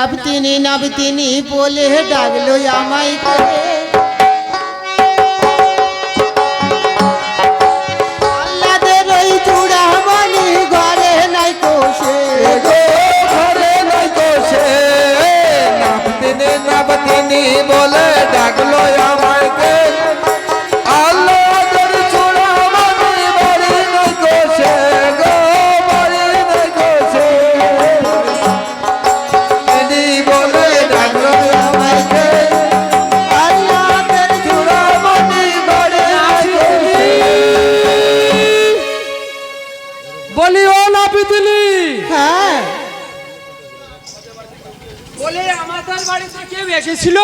নাবতিনি নাবতিনি বলে ডাকলো আমায় করে আল্লাদের ওই চূড়ামণি ঘরে নাই কোষে ঘরে নাই কোষে নাবতিনি নাবতিনি বলে ডাকলো আমায় কে আল্লাহর চূড়ামণি বাড়ি নাই কোষে গো বাড়ি নাই কোষে তিনি বলে ডাকলো আমায় কে আল্লাহর চূড়ামণি বাড়ি নাই কোষে বলি ও নাপিতলি হ্যাঁ বলে আমাদের বাড়িতে কেউ এসেছিল?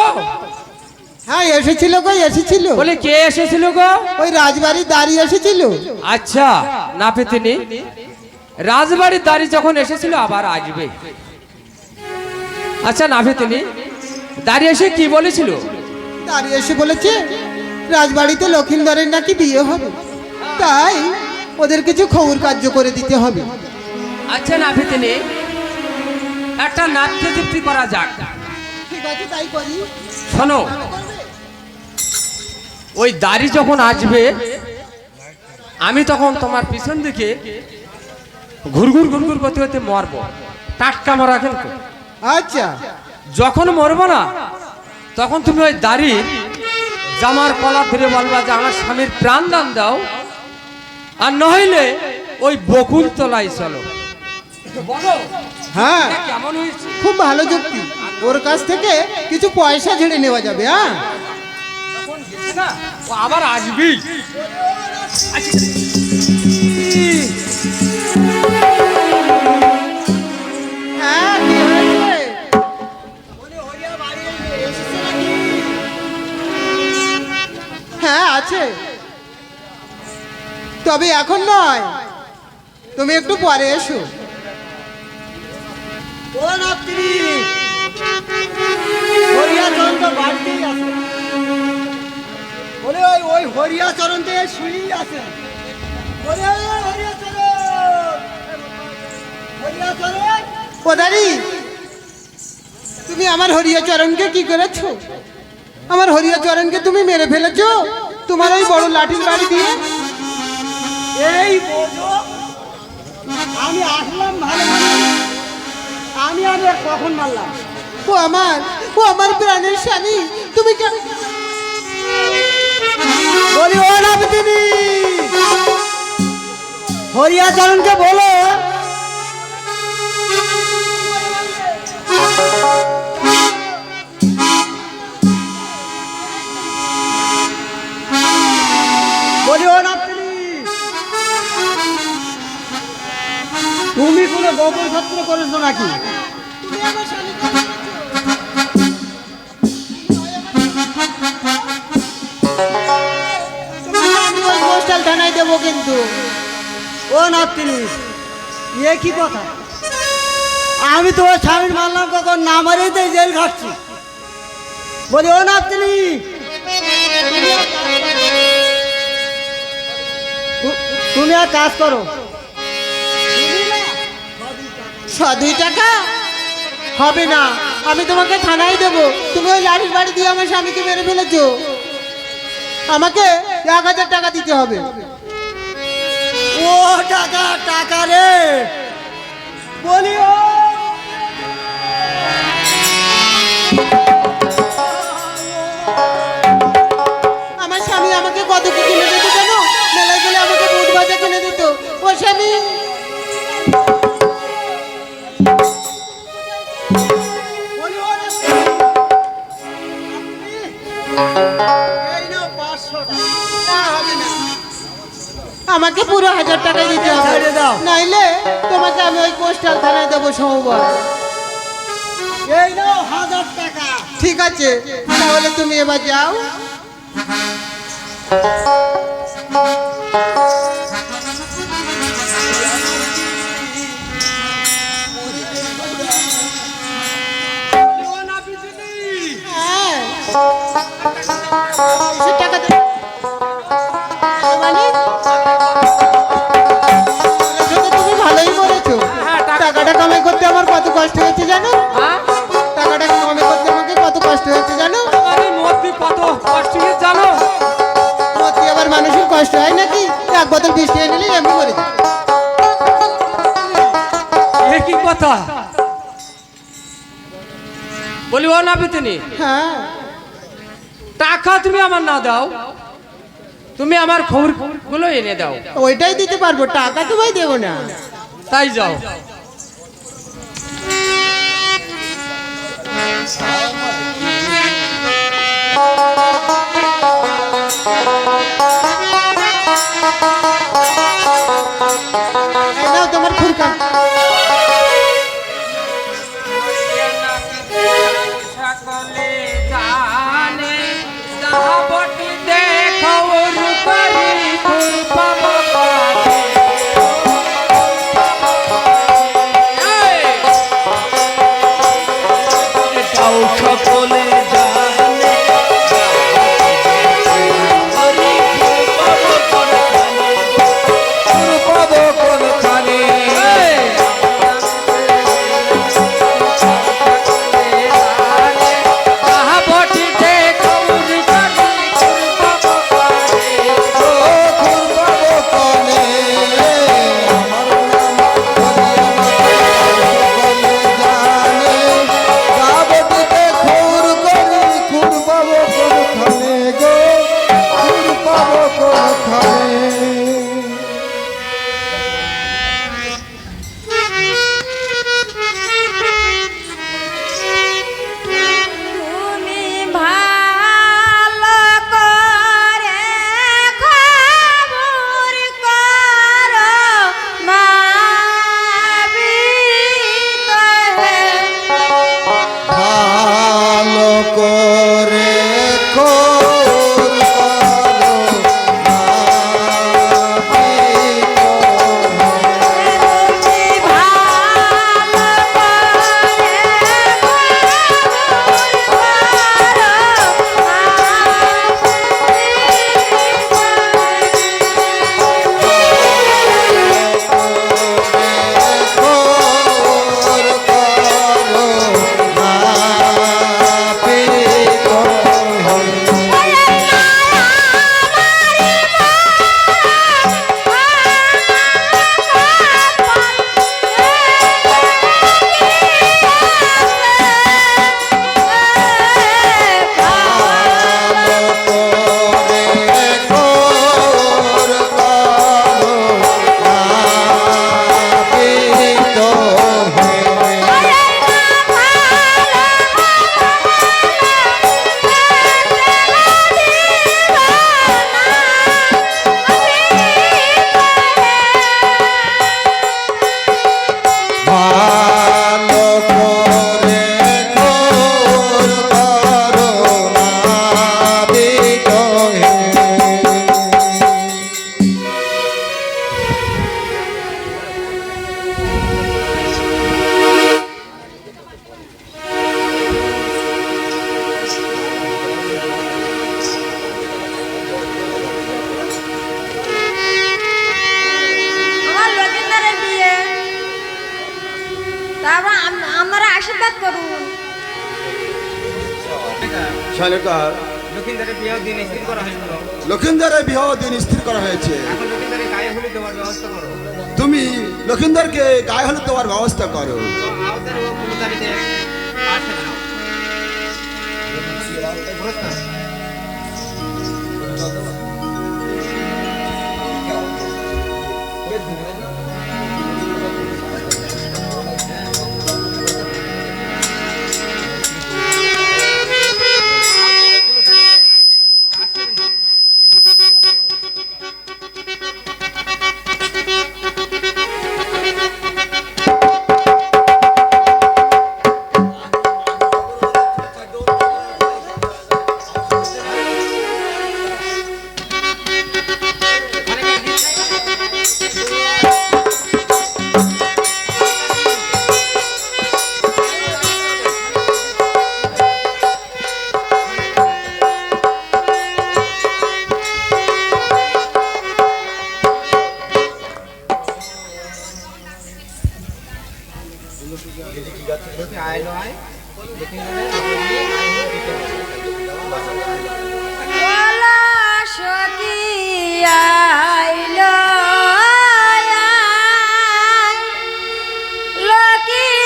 হ্যাঁ এসেছিল গো এসেছিল বলে কে এসেছিল গো? ওই রাজবাড়ির দাঁড়িয়ে এসেছিল আচ্ছা নাপিতিনি, রাজবাড়ির দাঁড়ি যখন এসেছিল আবার আসবে। আচ্ছা নাপিতিনি, দাঁড়িয়ে এসে কি বলেছিল? দাঁড়িয়ে এসে বলেছে রাজবাড়িতে লক্ষিন্দরের নাকি বিয়ে হবে, তাই ওদের কিছু খবর কার্য করে দিতে হবে। আচ্ছা নাপিতিনি, একটা নাট্য যুক্তি করা যাক। ঠিক আছে তাই করি। শোনো, ওই দাড়ি যখন আসবে আমি তখন তোমার পিছন দিকে ঘুরঘুর ঘুরঘুর করতে করতে মরবো। টাটকা মরা কিন্তু। আচ্ছা যখন মরবো না তখন তুমি ওই দাড়ির জামার কলার ধরে বলবা যে আমার স্বামীর প্রাণ দান দাও, আর নইলে ওই বকুল তলায় চলো। বলো হ্যাঁ এটা কেমন হয়েছে? খুব ভালো যুক্তি, ওর কাছ থেকে কিছু পয়সা ঝেড়ে নেওয়া যাবে। হ্যাঁ যখন গেছে না, ও আবার আসবি। হ্যাঁ কি হয়েছে? হ্যাঁ আছে, তবে এখন নয়, তুমি একটু পরে এসো। ও নাত্রী হরিয়াচরণ তো বাড়িতেই আছে। বলে ওই ওই হরিয়াচরণ তো শুয়েই আছে। বলে ওই হরিয়াচরণ, হরিয়াচরণ ওদারি, তুমি আমার হরিয়াচরণকে কি করেছো? আমার হরিয়াচরণকে তুমি মেরে ফেলেছো তোমার ওই বড় লাঠির বাড়ি দিয়ে। এই বোঝো, আমি আসলাম ভালো ভালো, আমি আর কখন মারলাম? ও আমার প্রাণের স্বামী, তুমি কেন? বলি ও নাপিতিনি, হরিয়াচরণকে বলো বলি ও নাপিতিনি, তুমি কোনো গোপন সত্য করেছো নাকি? আমি ওই পোস্টাল থানায় দেবো কিন্তু। ও নাপিতিনি, এ কি কথা? আমি তোমার স্বামীর মারলাম কখন? না মারিয়ে তো জেল খাচ্ছি। বলি ও নাপিতিনি, তুমি আর কাজ করো। 2 টাকা হবে না, আমি তোমাকে থানায় দেবো। তুমি ওই লাঠির বাড়ি দিয়ে আমার স্বামীকে মেরে ফেলেছো, আমাকে 1000 টাকা দিতে হবে। ও টাকা টাকা রে, বলি ও আমার স্বামী আমাকে কত কি কিনে দিত জানো? মেলায় গেলে আমাকে দুধ ভাজা কিনে দিত। ও স্বামী বলি ও এই নাও 500 টাকা। না, হবে না। আমাকে পুরো 1000 টাকা দিতে হবে, ছেড়ে দাও। নাইলে তোমাকে আমি ওই পোস্টাল থানায় দেবো সোমবার। এই নাও 1000 টাকা। ঠিক আছে, তাহলে তুমি এবার যাও। হ্যাঁ 200 টাকা দে। মানে বলেছো তো, তুমি ভালোই বলেছো। টাকাটা কামাই করতে আমার কত কষ্ট হয়েছে জানো? কথা বলি, ও নাপিতিনি, হ্যাঁ, টাকা তুমি আমার না দাও, তুমি আমার খবর গুলো এনে দাও। ওইটাই দিতে পারবো, টাকা তোমায় দেবো না। তাই যাও। এই নাও তোমার খুরকা। সকলে জানে যাবটি দেখো রূপারি খুরপাব কাটে। এটাও সকলে জানে পাবো কোনখানে যাবটি দেখো রূপারি খুরপাব কাটে। ও খুর পাবো কোনে যাবটিতে খুর করি খুর পাবো কোনখানে গো খুর পাবো কোনখানে তুমি ভালো করে খবর করো নাবিক হে। ভালো করে খোর করো তুমি ভালো করে খবর করো খোর করো ভালো করে খোর করো নাবিক হে আমার লক্ষিন্দারের বিয়ে, তারপর আপনারা আশীর্বাদ করুন। শালিকার লক্ষিন্দারের বিয়ের দিন স্থির করা হয়েছিল। লক্ষিন্দরের বিবাহ দিন স্থির করা হয়েছে। এখন লক্ষিন্দারের গায়ে হলুদ দেওয়ার ব্যবস্থা করো। তুমি লক্ষিন্দরকে গায়ে হলুদ দেওয়ার ব্যবস্থা করো। তো আওতার ও পুরোতারিতে পাশে নাও। পুরস্কার। আইলো আয় বলো সখী আইলো আয়, লক্ষ্মী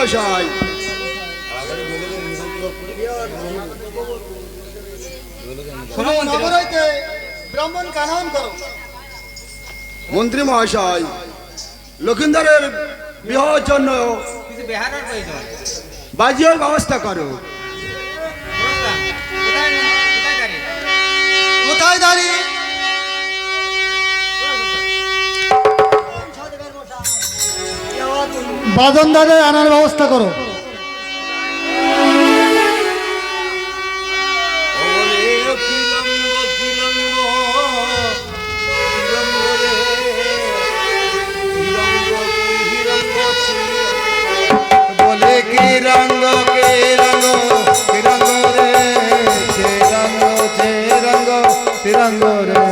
মহাশয়, শোনো মন্ত্রী ব্রাহ্মণ কানন করো। মন্ত্রী মহাশয়, লক্ষিন্দরের বিবাহের জন্য কিছু বেহারার প্রয়োজন। বাজিয়ার ব্যবস্থা করো। প্রস্তাব, কোথায় গাড়ি? কোথায় দাঁড়িয়ে বাদন দাদা আনার ব্যবস্থা করো। বলে কি রঙ্গ রে রঙ্গ রে বলে কি রঙ্গ রে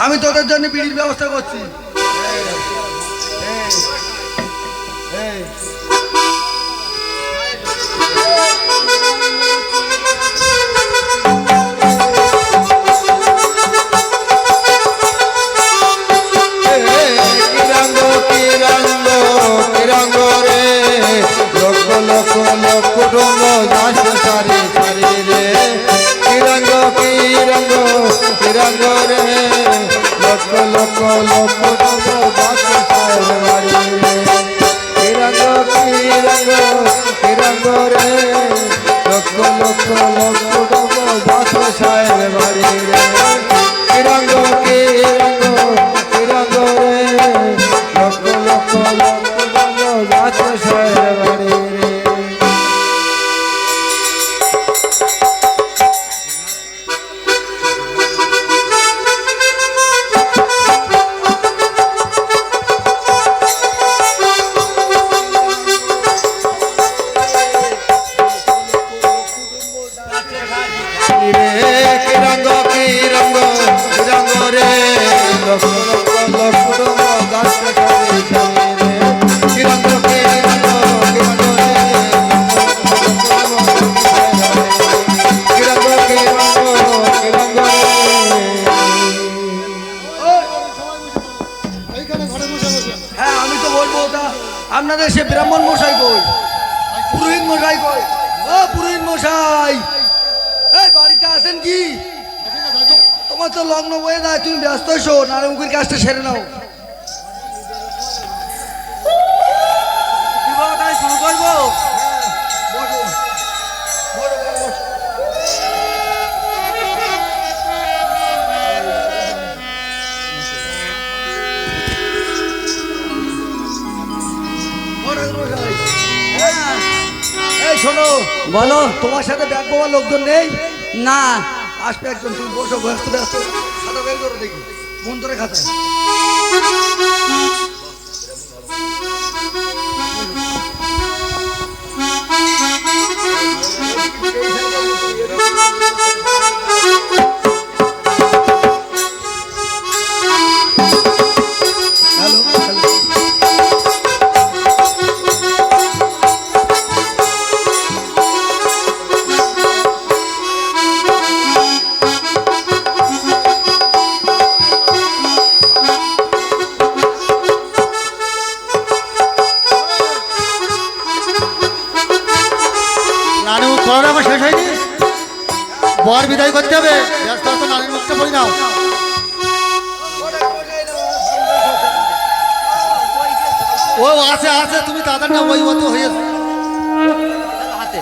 আমি তোদের জন্য বিড়ির ব্যবস্থা করছি। হ্যাঁ আমি তো বলবো ওটা আপনাদের সে ব্রাহ্মণ মশাই কই, পুরোহিত মশাই কই। ও পুরোহিত মশাই, এই বাড়িতে আছেন কি? তোমার তো লগ্ন বয়ে যায়, তুমি ব্যস্ত হইছো, নারায়ণমুখীর কাজটা সেরে নাও। বিবাহটাই শুরু করবো। বসো, বসো, বসো। এই শোনো, বলো তোমার সাথে ব্যাগ পাওয়ার লোকজন নেই? না, আসবে একজন। তুমি বসো, ব্যস্ত ব্যস্ত। খাতা বের করো দেখি, মন ধরে খাতা। হ্যালো হ্যালো, শেষ হয়নি, বর বিদায় করতে হবে। ব্যস্ত আছো, নারীর মুখটা বই নাও। ও আছে আছে, তুমি তাদের না বই মতো হয়েছে। হাতে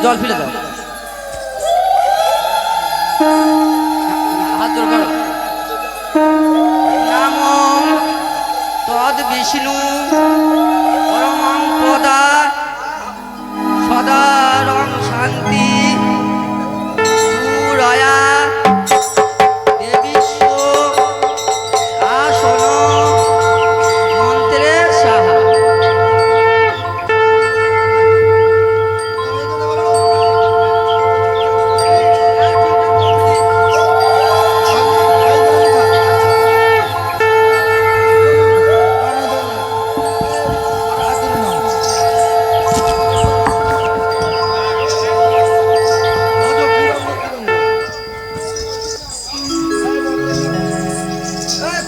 জল ফেলে দাও, হাত জোর করো। নামো তদ বিষ্ণু পরমং পদা সদা রং শান্তি সুরয়া দেবীস্ব শাসন মন্ত্রের সাহা।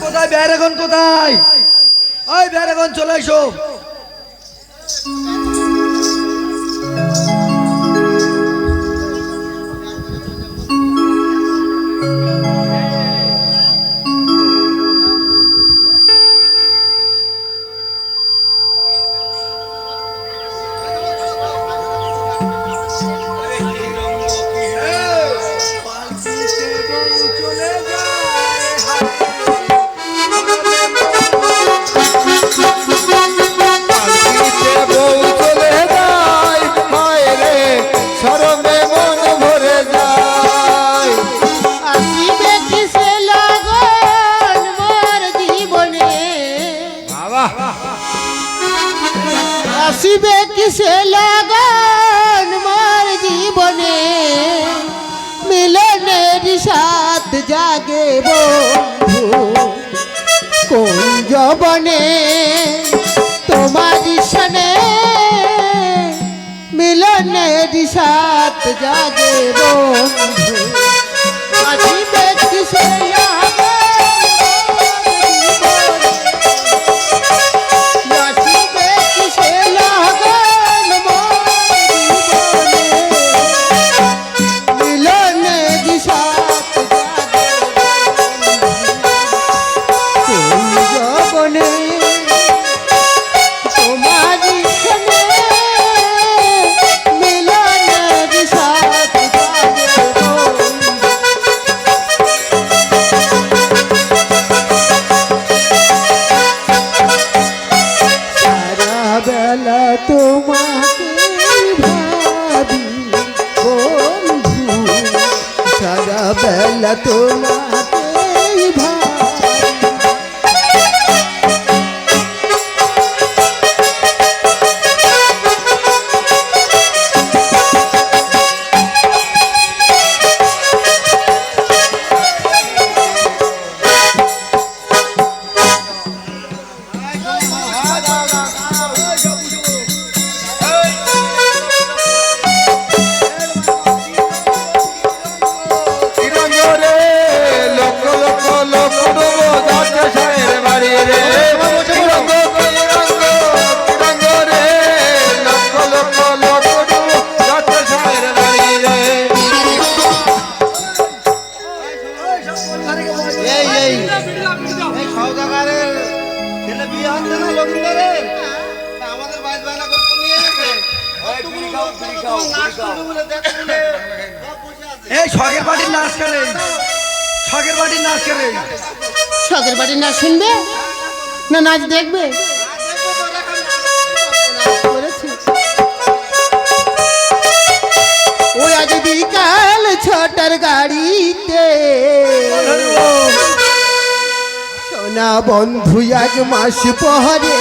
কোথায় বেহারাগণ, কোথায়? ওই বেহারাগণ চলে এসো। পালকিতে বউ চলে যায়, হায় রে শরমে মন ভরে যায়। আসিবে কিসে লগন মোর জীবনে, আসিবে কিসে লগন মোর জীবনে, মিলনের সাথ জাগে বন্ধু কোন যবনে, তোমার সনে মিলনের সাথ জাগে বন্ধু, আসিবে কিসে আসিবে কিসে লগন মোর জীবনে, মিলনের সাথ জাগে কোন যবনে, তোমার সনে মিলনের সাথ জাগে বন্ধু। সারা বেলা তোমাকে ভাবি বন্ধু, সারা বেলা তোমাকে ভাবি। তিরঙ্গ রে লক্ষ লক্ষ লোক ডুবো যাচ্ছে সাহের বাড়ি রে। তিরঙ্গ তিরঙ্গ তিরঙ্গ রে লক্ষ লক্ষ লোক ডুবো যাচ্ছে সাহের বাড়ি রে। এই সওদাগারের ছেলে বিয়ে হচ্ছে না লক্ষ্মীদারের, তা আমাদের বাইশ বায়না করতে নিয়ে গেছে। অতগুলো লোক তখন নাচ করবে বলে দেখতে বলে সব বসে আছে। এই শখের বাড়ির নাচ করে, শখের বাড়ির নাচ করে। শখের বাড়ি নাচ শুনবে না নাচ দেখবে? করেছি। ওই আজ বিকাল 6টার গাড়িতে সোনা বন্ধু আজ মাস পরে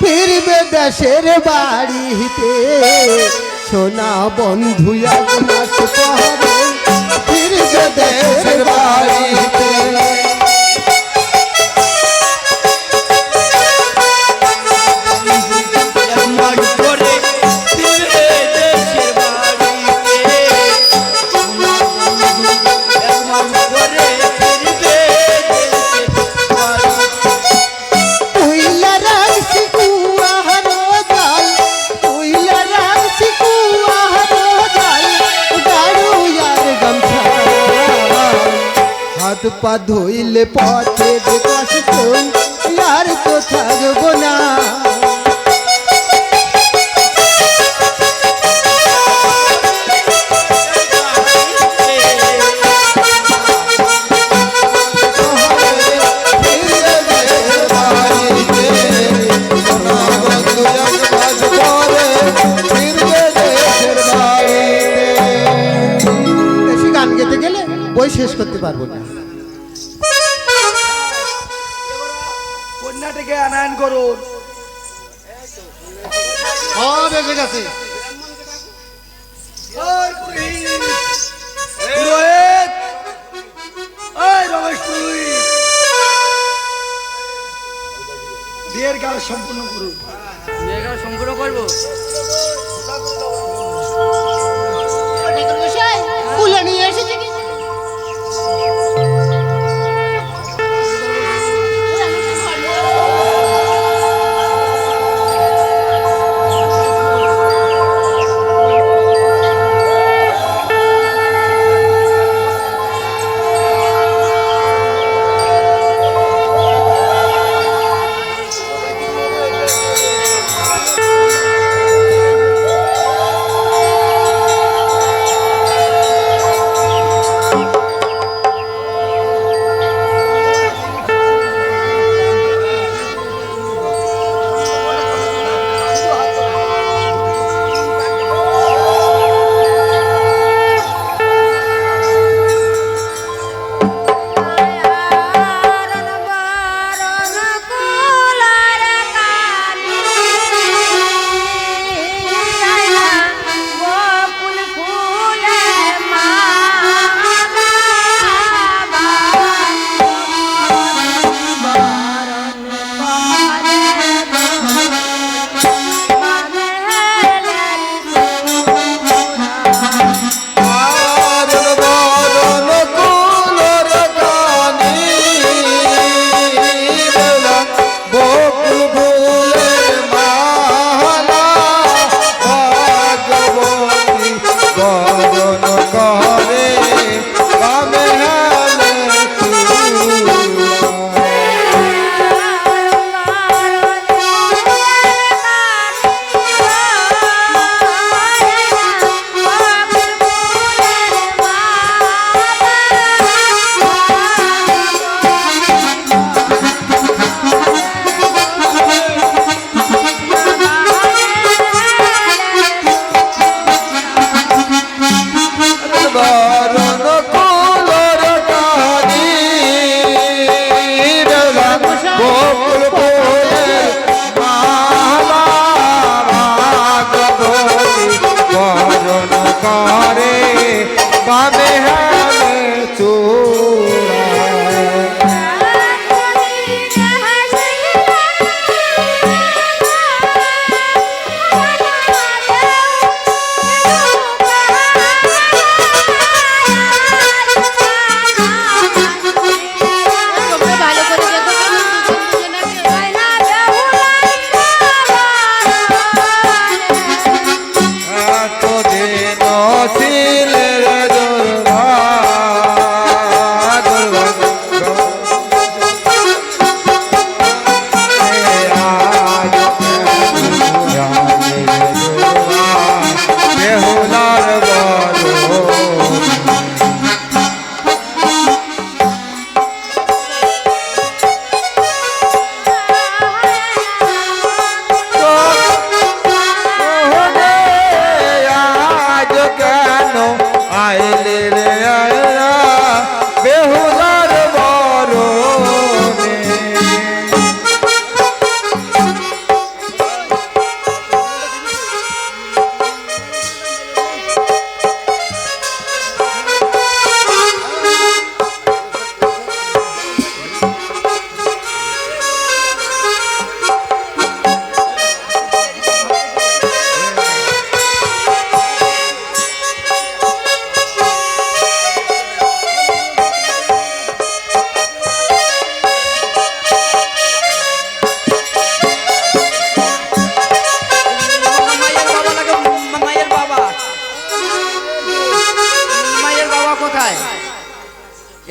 ফিরবে দেশের বাড়িতে, সোনা বন্ধু আজ মাস পরে ফিরবে দেশের বাড়িতে। উইলা রাখছি কুয়াহারো জল, উইলা রাখছি কুয়াহারো জল, গাড়ু আর গামছা, হাত পা ধুইলে পথে কষ্ট আর তো থাকবো না। বই শেষ করতে পারবো না। কন্যাটিকে আনয়ন করুন। বেঁচে গেছে। ওই পুরোহিত, পুরোহিত, ওই রমেশ পুরোহিত, বিয়ের কাজ সম্পূর্ণ করুন। সম্পূর্ণ করবো। কুলে নিয়ে এসেছি কি?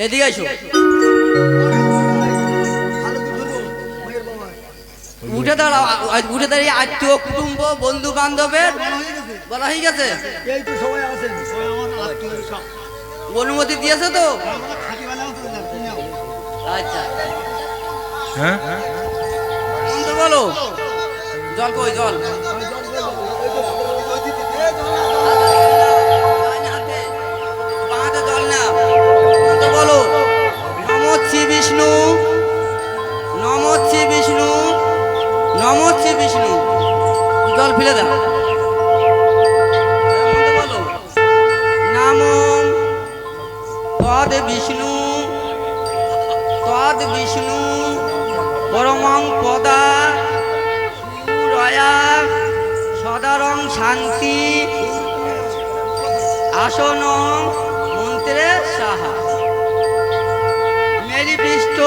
এদিকে এসো। উঠে দাঁড়াও, উঠে দাঁড়িয়ে আত্মীয় কুটুম্ব বন্ধু বান্ধবের বলা হয়ে গেছে। এই তো সবাই আছেন, অনুমতি দিয়েছে তো? আচ্ছা বলো, জল কই? জল জল না তদ বিষ্ণু পরমং পদা রয়া সদারং শান্তি আসন মন্ত্রে সাহা মেরিপৃষ্ঠ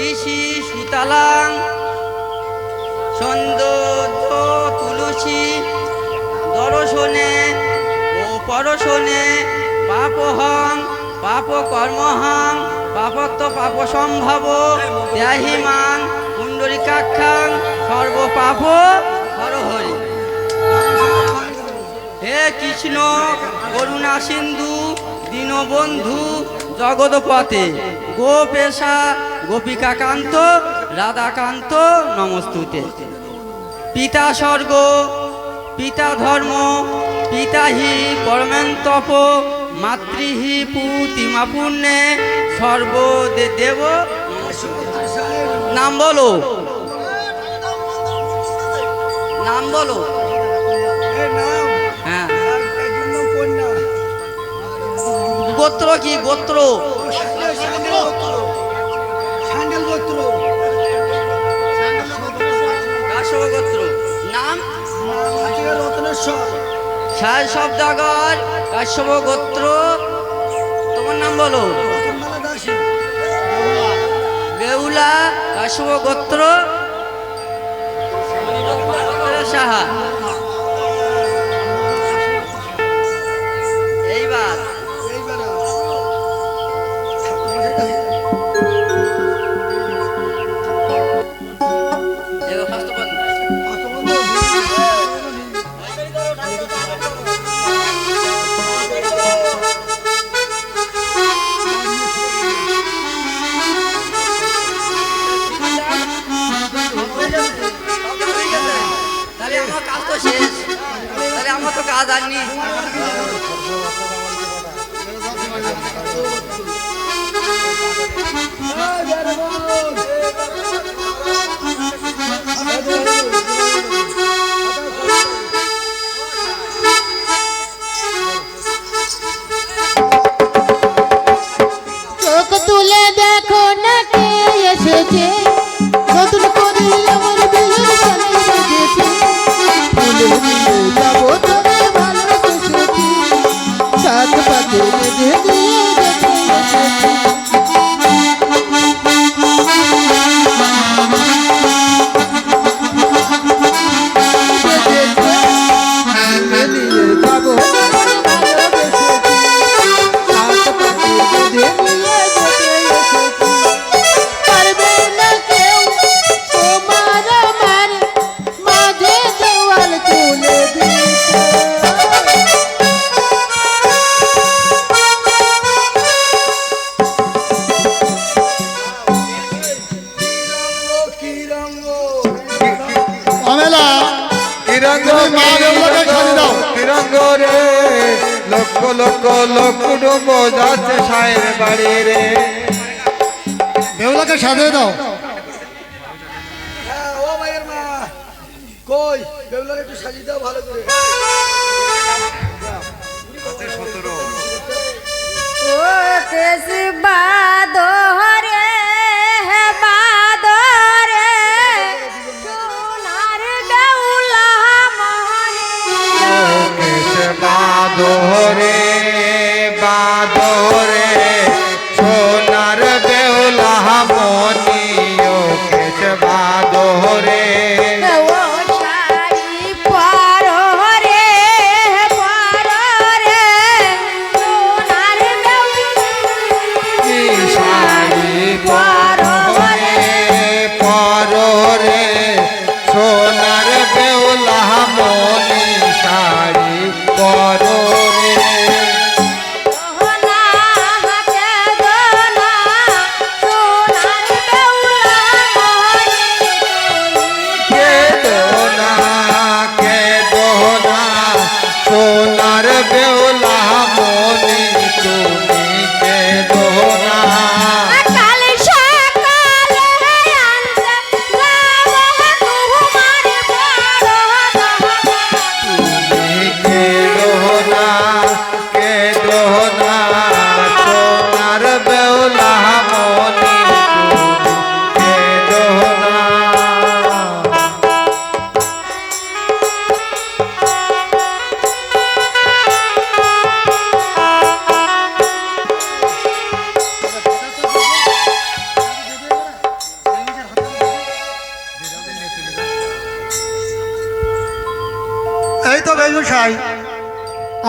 ঋষি সুতালাং সৌন্দর্য তুলসী দর্শনে ও পরশনে পাপহং পাপ কর্মহং পাপত্ব পাপ সম্ভব ত্যাহিমাং পুণ্ডরিকাক্ষাং সর্বপাপ হরহরি। হে কৃষ্ণ করুণা সিন্ধু দীনবন্ধু জগৎপতে গোপেশা গোপিকাকান্ত রাধাকান্ত নমস্তুতে। পিতা স্বর্গ পিতা ধর্ম পিতা হি পরমেন্তপ মাতৃহি পুতিমা পুণ্যে সর্বদেব। নাম বলো, নাম বলো। হ্যাঁ, গোত্র কি? গোত্র কাশ্যপ গোত্র। নাম সায় শব্দাগর কাশ্যপ গোত্র। তোমার নাম বলো। বেহুলা কাশ্যপ গোত্র সাহা। এইবার তাহলে আমার কাজ তো শেষ, তাহলে আমার তো কাজ আর নেই। চোখ তুলে দেখো না কে এসেছে, নতুন করে আমার বিয়ের সাথে বেজেছে। ফুলে মিলে যাবো তোরে ভালোবেসেছি, সাত পাতে বেঁধে দিয়ে যেতে এসেছি। তিরঙ্গ রে লক্ষ লক্ষ লোক কুটুম্ব যাচ্ছে সায়ের বাড়ি রে। বেহুলাকে সাজিয়ে দাও। হ্যাঁ, ও মায়ের মা কই বেহুলার একটু সাজিয়ে দাও ভালো করে। ও কেশ বাদরে বাদরে সোনার বেউলা বাদরে বাদরে সোনার বেউলা মনি ও কেশ বাদরে। ও শাড়ি পররে পররে সোনার শাড়ি পররে পররে সোনার বেউলা মনি শাড়ি পররে। সোনা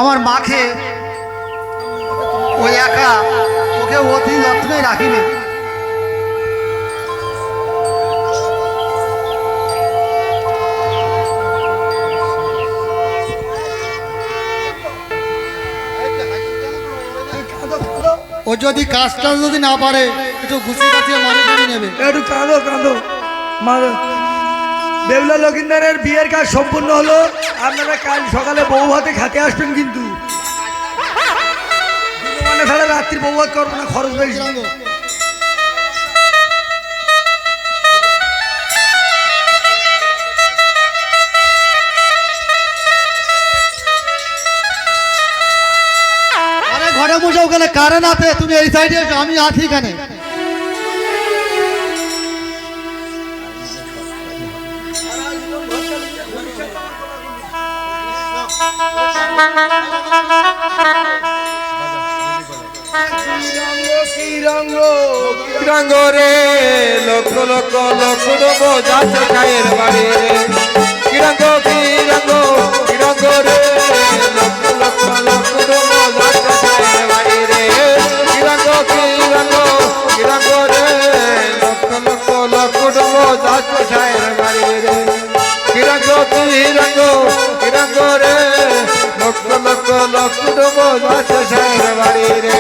আমার মাকে ওই একা ওকে অতি যত্নে রাখিবে। ও যদি কাজটা যদি না পারে একটু গুছিয়ে কাছিয়ে মানে করে নেবে। একটু কাঁদো কাঁদো মা। বেহুলা লক্ষিন্দরের বিয়ের কাজ সম্পূর্ণ হলো। আপনারা কাল সকালে বউ ভাতে খেতে আসবেন, কিন্তু মানে তাহলে রাত্রি বউ ভাত করবো না, খরচ বেশি। আরে ঘরে বসে ওখানে কারেন্ট আছে, তুমি এই সাইডে এসো, আমি আছি এখানে। রঙ্গ রে লক্ষ লক্ষ লক্ষ ডুব যাচ্ছে ছায়ের বাড়ি রে। কিরঙ্গ কিরঙ্গ কিরঙ্গ রে লক্ষ লক্ষ লক্ষ ডুব যাচ্ছে ছায়ের বাড়ি রে। কিরঙ্গ কিরঙ্গ কিরঙ্গ রে লক্ষ লক্ষ লক্ষ ডুব যাচ্ছে ছায়ের বাড়ি রে। কিরঙ্গ কিরঙ্গ কিরঙ্গ রে লক্ষ লক্ষ লক্ষ ডুব যাচ্ছে ছায়ের বাড়ি রে।